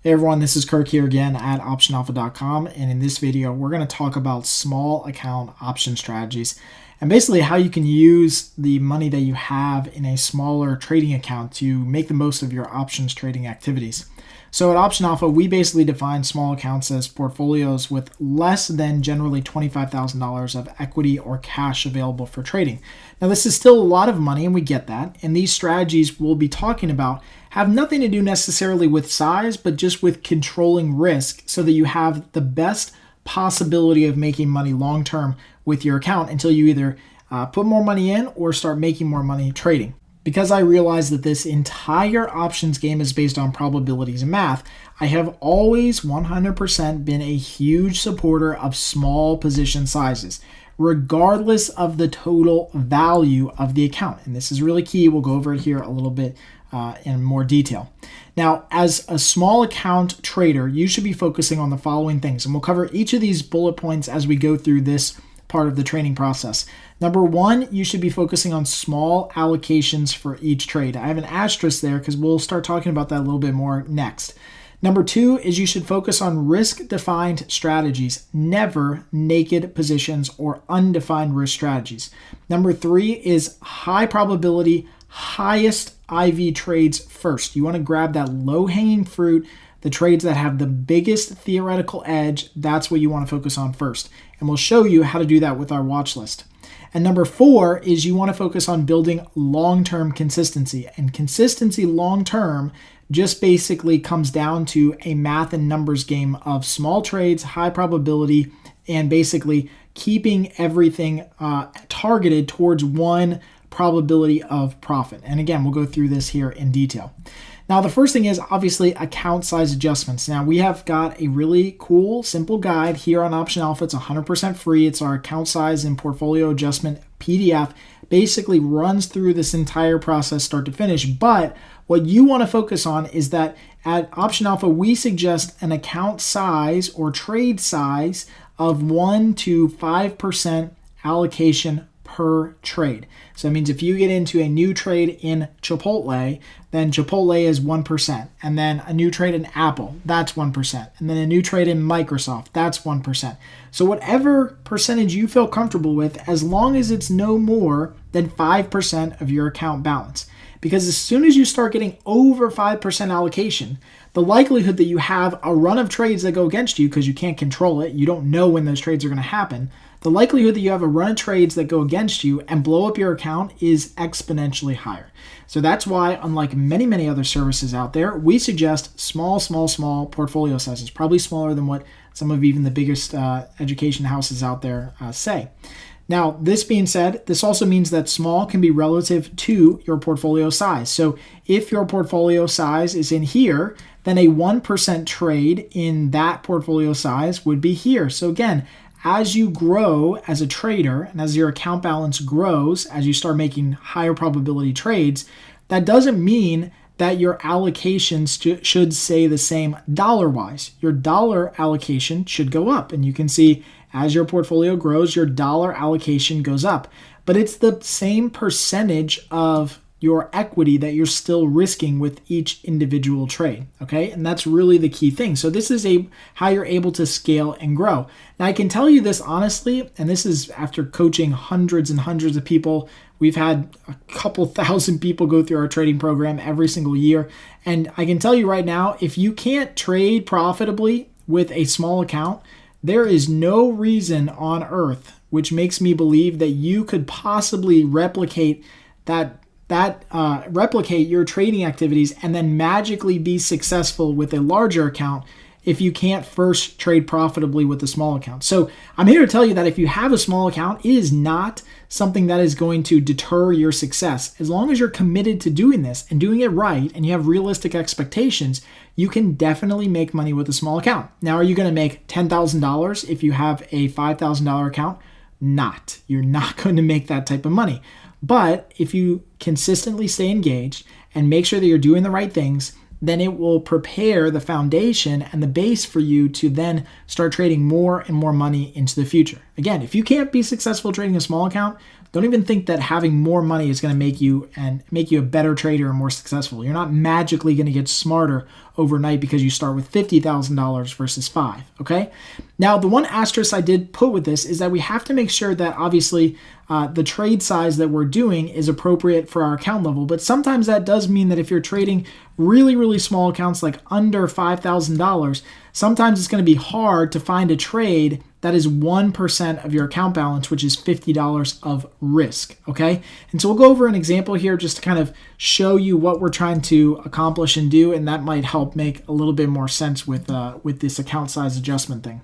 Hey everyone, this is Kirk here again at OptionAlpha.com, and in this video we're going to talk about small account option strategies and basically how you can use the money that you have in a smaller trading account to make the most of your options trading activities. So at Option Alpha, we basically define small accounts as portfolios with less than generally $25,000 of equity or cash available for trading. Now, this is still a lot of money, and we get that. And these strategies we'll be talking about have nothing to do necessarily with size, but just with controlling risk so that you have the best possibility of making money long term with your account until you either put more money in or start making more money trading. Because I realize that this entire options game is based on probabilities and math, I have always 100% been a huge supporter of small position sizes, regardless of the total value of the account. And this is really key. We'll go over it here a little bit in more detail. Now, as a small account trader, you should be focusing on the following things. And we'll cover each of these bullet points as we go through this part of the trading process. Number one, you should be focusing on small allocations for each trade. I have an asterisk there because we'll start talking about that a little bit more next. Number two is you should focus on risk-defined strategies, never naked positions or undefined risk strategies. Number three is high probability, highest IV trades first. You want to grab that low-hanging fruit, the trades that have the biggest theoretical edge. That's what you want to focus on first. And we'll show you how to do that with our watch list. And number four is you want to focus on building long-term consistency. And consistency long-term just basically comes down to a math and numbers game of small trades, high probability, and basically keeping everything targeted towards one probability of profit. And again, we'll go through this here in detail. Now, the first thing is obviously account size adjustments. Now, we have got a really cool, simple guide here on Option Alpha. It's 100% free. It's our account size and portfolio adjustment PDF. Basically runs through this entire process start to finish. But what you want to focus on is that at Option Alpha, we suggest an account size or trade size of 1 to 5% allocation per trade. So that means if you get into a new trade in Chipotle, then Chipotle is 1%. And then a new trade in Apple, that's 1%. And then a new trade in Microsoft, that's 1%. So whatever percentage you feel comfortable with, as long as it's no more than 5% of your account balance. Because as soon as you start getting over 5% allocation, the likelihood that you have a run of trades that go against you because you can't control it, you don't know when those trades are going to happen, the likelihood that you have a run of trades that go against you and blow up your account is exponentially higher. So that's why, unlike many, many other services out there, we suggest small portfolio sizes, probably smaller than what some of even the biggest education houses out there say. Now, this being said, this also means that small can be relative to your portfolio size. So if your portfolio size is in here, then a 1% trade in that portfolio size would be here. So again, as you grow as a trader and as your account balance grows, as you start making higher probability trades, that doesn't mean that your allocations should stay the same dollar-wise. Your dollar allocation should go up. And you can see as your portfolio grows, your dollar allocation goes up. But it's the same percentage of your equity that you're still risking with each individual trade, okay? And that's really the key thing. So this is how you're able to scale and grow. Now, I can tell you this honestly, and this is after coaching hundreds and hundreds of people. We've had a couple thousand people go through our trading program every single year. And I can tell you right now, if you can't trade profitably with a small account, there is no reason on earth which makes me believe that you could possibly replicate your trading activities and then magically be successful with a larger account if you can't first trade profitably with a small account. So I'm here to tell you that if you have a small account, it is not something that is going to deter your success. As long as you're committed to doing this and doing it right and you have realistic expectations, you can definitely make money with a small account. Now, are you going to make $10,000 if you have a $5,000 account? Not. You're not going to make that type of money. But if you consistently stay engaged and make sure that you're doing the right things, then it will prepare the foundation and the base for you to then start trading more and more money into the future. Again, if you can't be successful trading a small account, Don't even think that having more money is going to make you a better trader and more successful. You're not magically going to get smarter overnight because you start with $50,000 versus 5, okay? Now, the one asterisk I did put with this is that we have to make sure that obviously the trade size that we're doing is appropriate for our account level, but sometimes that does mean that if you're trading really, really small accounts like under $5,000, sometimes it's going to be hard to find a trade that is 1% of your account balance, which is $50 of risk, okay? And so we'll go over an example here just to kind of show you what we're trying to accomplish and do, and that might help make a little bit more sense with this account size adjustment thing.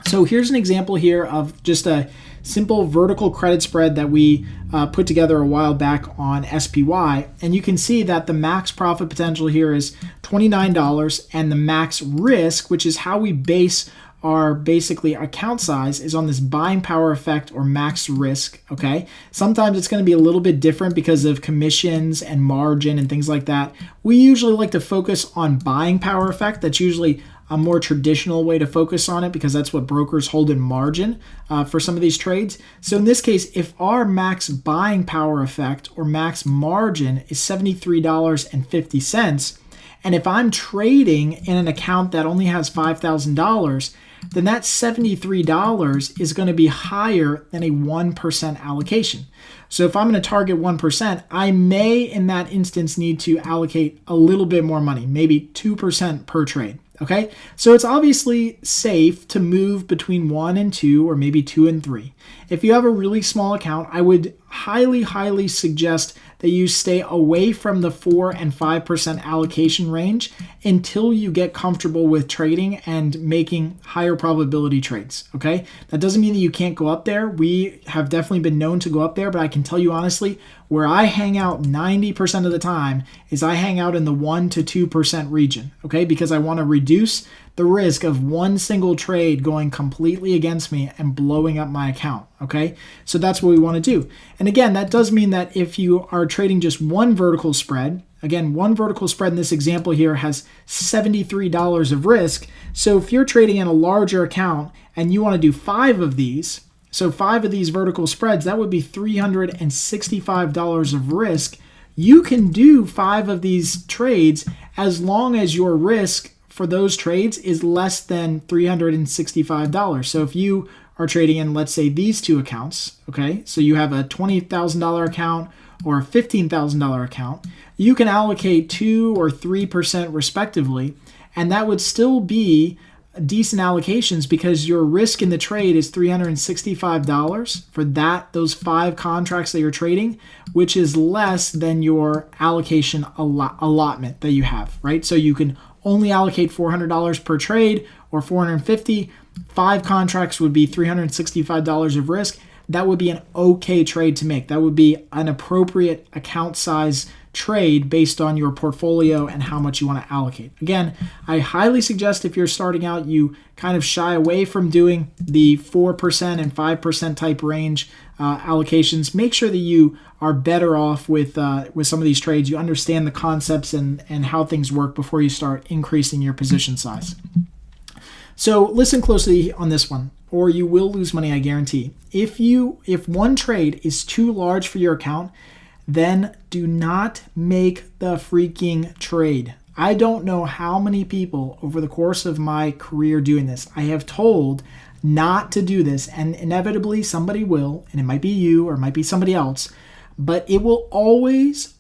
So here's an example here of just a simple vertical credit spread that we put together a while back on SPY. And you can see that the max profit potential here is $29, and the max risk, which is how we base our basically account size, is on this buying power effect or max risk, okay? Sometimes it's going to be a little bit different because of commissions and margin and things like that. We usually like to focus on buying power effect. That's usually a more traditional way to focus on it because that's what brokers hold in margin for some of these trades. So in this case, if our max buying power effect or max margin is $73.50, and if I'm trading in an account that only has $5,000, then that $73 is going to be higher than a 1% allocation. So if I'm going to target 1%, I may in that instance need to allocate a little bit more money, maybe 2% per trade. Okay, so it's obviously safe to move between 1 and 2 or maybe 2 and 3. If you have a really small account, I would highly suggest that you stay away from the 4 and 5% allocation range until you get comfortable with trading and making higher probability trades, okay? That doesn't mean that you can't go up there. We have definitely been known to go up there, but I can tell you honestly, where I hang out 90% of the time is I hang out in the 1 to 2% region, okay? Because I want to reduce the risk of one single trade going completely against me and blowing up my account, okay? So that's what we want to do. And again, that does mean that if you are trading just one vertical spread, again, one vertical spread in this example here has $73 of risk. So if you're trading in a larger account and you want to do 5 of these, so 5 of these vertical spreads, that would be $365 of risk. You can do 5 of these trades as long as your risk for those trades is less than $365. So if you are trading in, let's say, these two accounts, okay, so you have a $20,000 account or a $15,000 account, you can allocate 2 or 3% respectively, and that would still be decent allocations because your risk in the trade is $365 for those 5 contracts that you're trading, which is less than your allocation allotment that you have, right? So you can only allocate $400 per trade or $450. 5 contracts would be $365 of risk. That would be an okay trade to make. That would be an appropriate account size trade based on your portfolio and how much you want to allocate. Again, I highly suggest if you're starting out, you kind of shy away from doing the 4% and 5% type range allocations. Make sure that you are better off with some of these trades. You understand the concepts and how things work before you start increasing your position size. So listen closely on this one, or you will lose money, I guarantee. If one trade is too large for your account, then do not make the freaking trade. I don't know how many people over the course of my career doing this, I have told not to do this, and inevitably somebody will, and it might be you or it might be somebody else, but it will always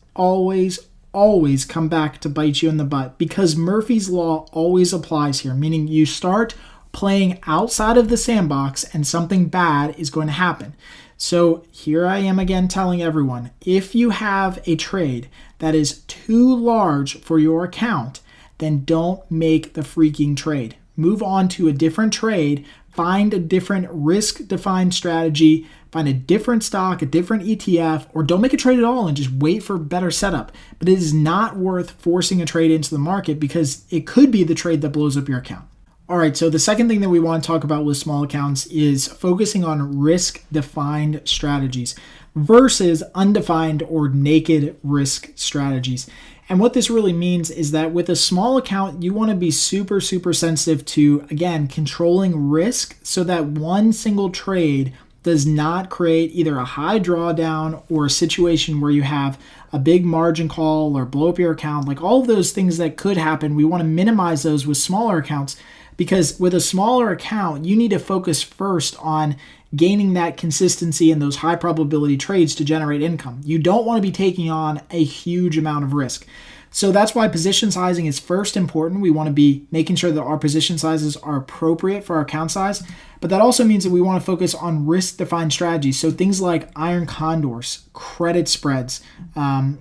come back to bite you in the butt because Murphy's Law always applies here, meaning you start playing outside of the sandbox and something bad is going to happen. So here I am again telling everyone, if you have a trade that is too large for your account, then don't make the freaking trade. Move on to a different trade, find a different risk-defined strategy, find a different stock, a different ETF, or don't make a trade at all and just wait for better setup. But it is not worth forcing a trade into the market because it could be the trade that blows up your account. All right, so the second thing that we want to talk about with small accounts is focusing on risk-defined strategies versus undefined or naked risk strategies. And what this really means is that with a small account, you want to be super sensitive to, again, controlling risk so that one single trade does not create either a high drawdown or a situation where you have a big margin call or blow up your account. Like all of those things that could happen, we want to minimize those with smaller accounts, because with a smaller account, you need to focus first on gaining that consistency in those high probability trades to generate income. You don't want to be taking on a huge amount of risk. So that's why position sizing is first important. We want to be making sure that our position sizes are appropriate for our account size. But that also means that we want to focus on risk-defined strategies. So things like iron condors, credit spreads,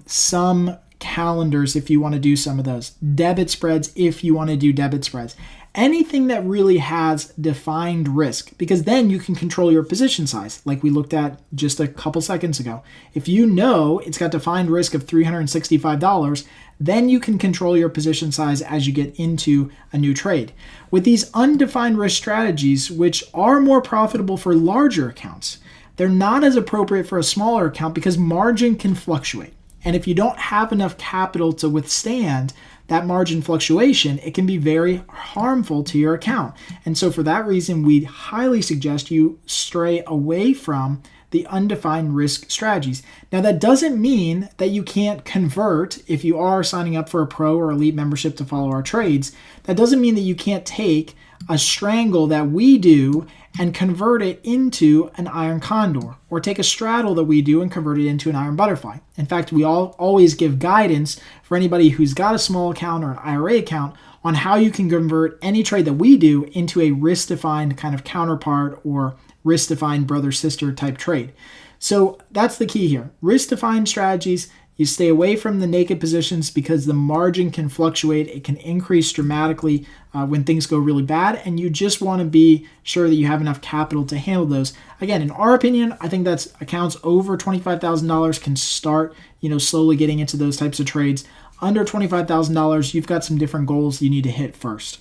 some calendars if you want to do some of those, debit spreads if you want to do debit spreads. Anything that really has defined risk, because then you can control your position size, like we looked at just a couple seconds ago. If you know it's got defined risk of $365, then you can control your position size as you get into a new trade. With these undefined risk strategies, which are more profitable for larger accounts, they're not as appropriate for a smaller account because margin can fluctuate. And if you don't have enough capital to withstand that margin fluctuation, it can be very harmful to your account. And so for that reason, we highly suggest you stray away from the undefined risk strategies. Now, that doesn't mean that you can't convert if you are signing up for a pro or elite membership to follow our trades. That doesn't mean that you can't take a strangle that we do and convert it into an iron condor, or take a straddle that we do and convert it into an iron butterfly. In fact, we always give guidance for anybody who's got a small account or an IRA account on how you can convert any trade that we do into a risk-defined kind of counterpart or risk-defined brother-sister type trade. So that's the key here. Risk-defined strategies. You stay away from the naked positions because the margin can fluctuate. It can increase dramatically when things go really bad, and you just want to be sure that you have enough capital to handle those. Again, in our opinion, I think that's accounts over $25,000 can start, slowly getting into those types of trades. Under $25,000, you've got some different goals you need to hit first.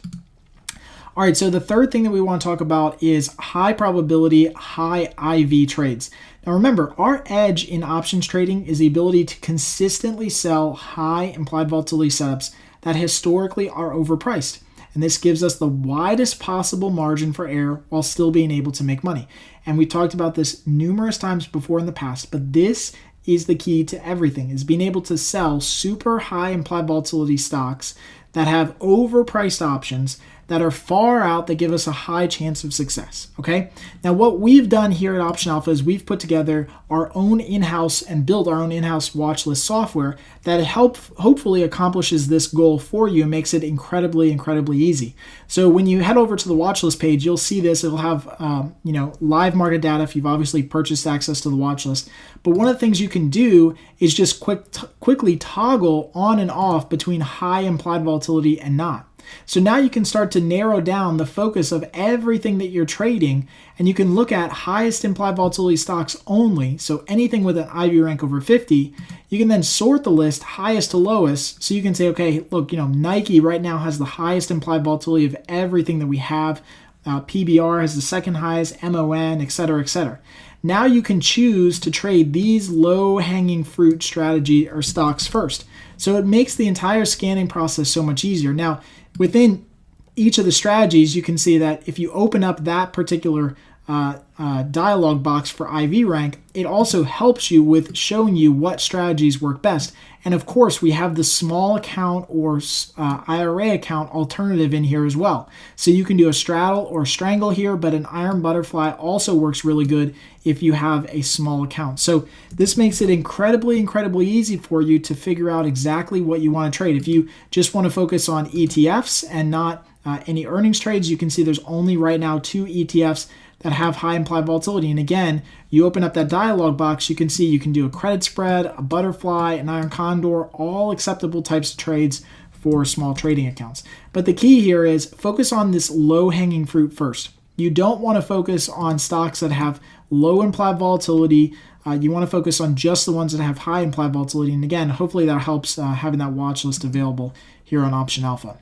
All right, so the third thing that we want to talk about is high probability, high IV trades. Now remember, our edge in options trading is the ability to consistently sell high implied volatility setups that historically are overpriced. And this gives us the widest possible margin for error while still being able to make money. And we talked about this numerous times before in the past, but this is the key to everything, is being able to sell super high implied volatility stocks that have overpriced options that are far out that give us a high chance of success, okay? Now, what we've done here at Option Alpha is we've put together our own in-house and built our own in-house watch list software that hopefully accomplishes this goal for you and makes it incredibly, incredibly easy. So when you head over to the watch list page, you'll see this. It'll have, live market data if you've obviously purchased access to the watch list. But one of the things you can do is just quickly toggle on and off between high implied volatility and not. So now you can start to narrow down the focus of everything that you're trading, and you can look at highest implied volatility stocks only. So anything with an IV rank over 50, you can then sort the list highest to lowest. So you can say, okay, look, Nike right now has the highest implied volatility of everything that we have. PBR has the second highest, MON, et cetera, et cetera. Now you can choose to trade these low-hanging fruit strategy or stocks first. So it makes the entire scanning process so much easier. Now, within each of the strategies, you can see that if you open up that particular dialog box for IV rank, it also helps you with showing you what strategies work best. And of course, we have the small account or IRA account alternative in here as well. So you can do a straddle or strangle here, but an iron butterfly also works really good if you have a small account. So this makes it incredibly, incredibly easy for you to figure out exactly what you want to trade. If you just want to focus on ETFs and not any earnings trades, you can see there's only right now 2 ETFs that have high implied volatility. And again, you open up that dialog box, you can see you can do a credit spread, a butterfly, an iron condor, all acceptable types of trades for small trading accounts. But the key here is focus on this low-hanging fruit first. You don't want to focus on stocks that have low implied volatility. You want to focus on just the ones that have high implied volatility. And again, hopefully that helps having that watch list available here on Option Alpha.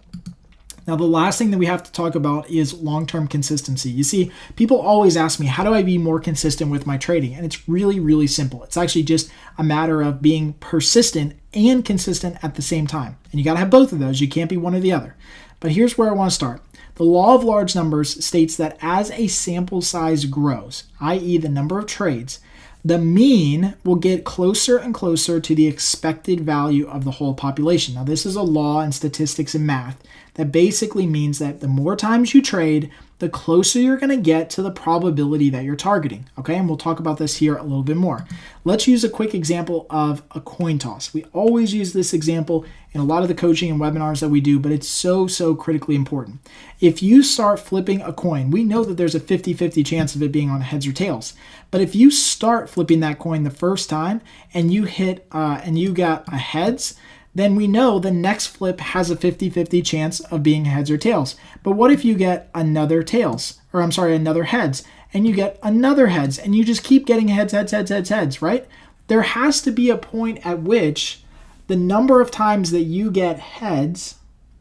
Now, the last thing that we have to talk about is long-term consistency. You see, people always ask me, how do I be more consistent with my trading? And it's really, really simple. It's actually just a matter of being persistent and consistent at the same time. And you got to have both of those. You can't be one or the other. But here's where I want to start. The law of large numbers states that as a sample size grows, i.e. the number of trades, the mean will get closer and closer to the expected value of the whole population. Now, this is a law in statistics and math that basically means that the more times you trade, the closer you're going to get to the probability that you're targeting. Okay, and we'll talk about this here a little bit more. Let's use a quick example of a coin toss. We always use this example in a lot of the coaching and webinars that we do, but it's so critically important. If you start flipping a coin, we know that there's a 50-50 chance of it being on heads or tails. But if you start flipping that coin the first time and you hit and you got a heads, then we know the next flip has a 50-50 chance of being heads or tails. But what if you get another another heads, and you get another heads, and you just keep getting heads, right? There has to be a point at which the number of times that you get heads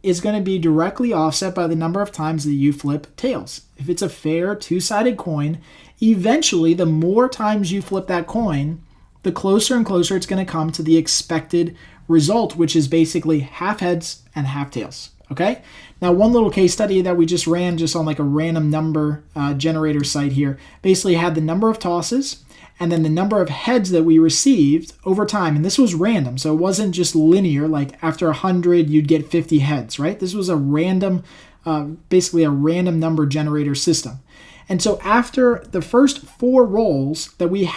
is going to be directly offset by the number of times that you flip tails. If it's a fair two-sided coin, eventually the more times you flip that coin, the closer and closer it's going to come to the expected result, which is basically half heads and half tails. Okay. Now, one little case study that we just ran just on like a random number generator site here basically had the number of tosses and then the number of heads that we received over time. And this was random. So it wasn't just linear, like after 100, you'd get 50 heads, right? This was a random, basically a random number generator system. And so after the first 4 rolls that we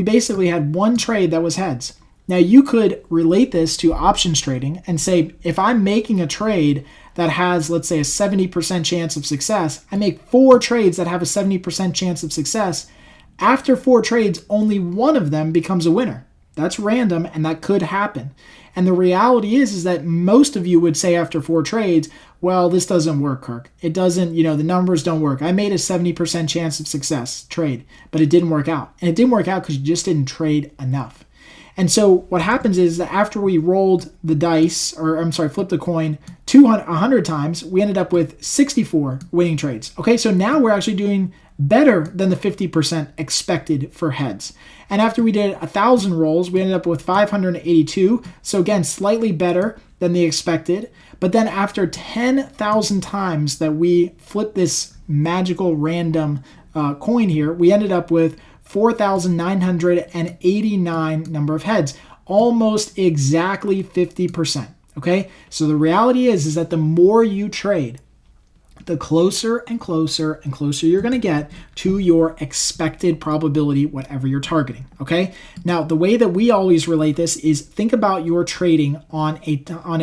basically had one trade that was heads. Now, you could relate this to options trading and say, if I'm making a trade that has, let's say, a 70% chance of success, I make 4 trades that have a 70% chance of success. After 4 trades, only one of them becomes a winner. That's random, and that could happen. And the reality is that most of you would say after 4 trades, well, this doesn't work, Kirk. It doesn't, the numbers don't work. I made a 70% chance of success trade, but it didn't work out. And it didn't work out because you just didn't trade enough. And so what happens is that after we rolled the dice, flipped the coin 100 times, we ended up with 64 winning trades. Okay, so now we're actually doing better than the 50% expected for heads. And after we did 1,000 rolls, we ended up with 582. So again, slightly better than the expected. But then after 10,000 times that we flipped this magical random coin here, we ended up with 4,989 number of heads, almost exactly 50%. Okay, so the reality is that the more you trade, the closer and closer and closer you're going to get to your expected probability, whatever you're targeting. Okay. Now, the way that we always relate this is think about your trading on a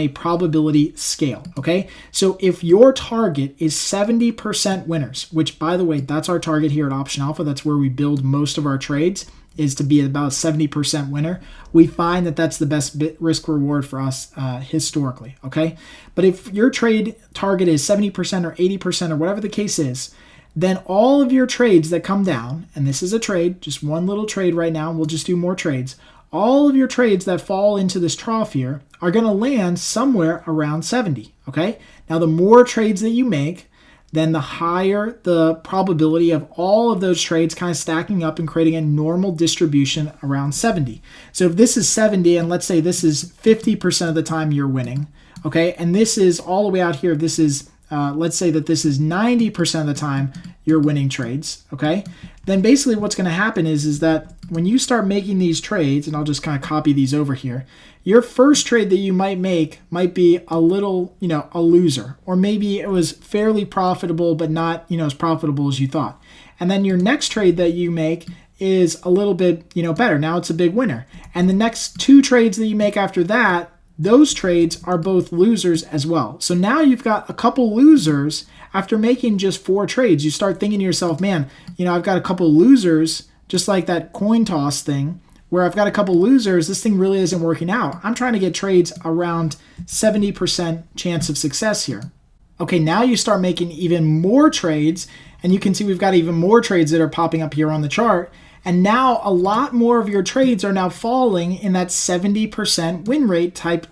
probability scale. Okay. So if your target is 70% winners, which by the way, that's our target here at Option Alpha. That's where we build most of our trades, is to be about a 70% winner. We find that that's the best risk reward for us historically, okay? But if your trade target is 70% or 80% or whatever the case is, then all of your trades that come down, and this is a trade, just one little trade right now, and we'll just do more trades, all of your trades that fall into this trough here are gonna land somewhere around 70, okay? Now, the more trades that you make, then the higher the probability of all of those trades kind of stacking up and creating a normal distribution around 70. So if this is 70, and let's say this is 50% of the time you're winning, okay, and this is all the way out here, this is, let's say that this is 90% of the time you're winning trades, okay, then basically what's going to happen is that when you start making these trades, and I'll just kind of copy these over here, your first trade that you might make might be a little, a loser, or maybe it was fairly profitable, but not, as profitable as you thought. And then your next trade that you make is a little bit, better. Now it's a big winner. And the next 2 trades that you make after that, those trades are both losers as well. So now you've got a couple losers after making just 4 trades. You start thinking to yourself, man, I've got a couple losers, just like that coin toss thing, where I've got a couple losers. This thing really isn't working out. I'm trying to get trades around 70% chance of success here. Okay, now you start making even more trades, and you can see we've got even more trades that are popping up here on the chart. And now a lot more of your trades are now falling in that 70% win rate type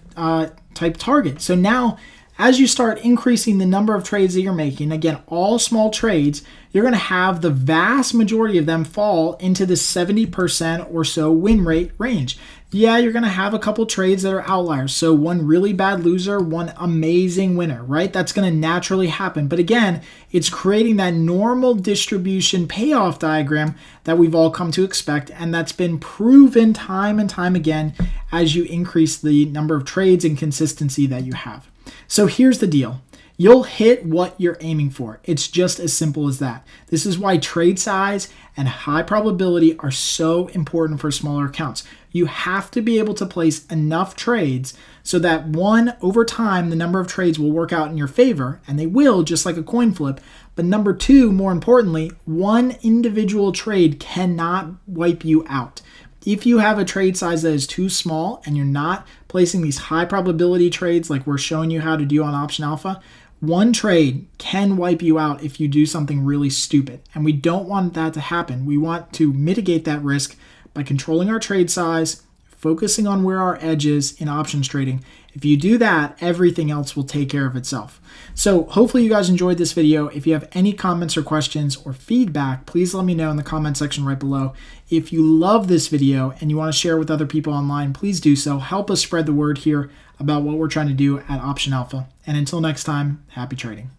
target. So now as you start increasing the number of trades that you're making, again, all small trades, you're going to have the vast majority of them fall into the 70% or so win rate range. Yeah, you're going to have a couple trades that are outliers. So one really bad loser, one amazing winner, right? That's going to naturally happen. But again, it's creating that normal distribution payoff diagram that we've all come to expect. And that's been proven time and time again as you increase the number of trades and consistency that you have. So here's the deal. You'll hit what you're aiming for. It's just as simple as that. This is why trade size and high probability are so important for smaller accounts. You have to be able to place enough trades so that one, over time, the number of trades will work out in your favor, and they will, just like a coin flip. But number two, more importantly, one individual trade cannot wipe you out. If you have a trade size that is too small and you're not placing these high probability trades like we're showing you how to do on Option Alpha, one trade can wipe you out if you do something really stupid. And we don't want that to happen. We want to mitigate that risk by controlling our trade size, focusing on where our edge is in options trading. If you do that, everything else will take care of itself. So hopefully you guys enjoyed this video. If you have any comments or questions or feedback, please let me know in the comment section right below. If you love this video and you want to share with other people online, please do so. Help us spread the word here about what we're trying to do at Option Alpha. And until next time, happy trading.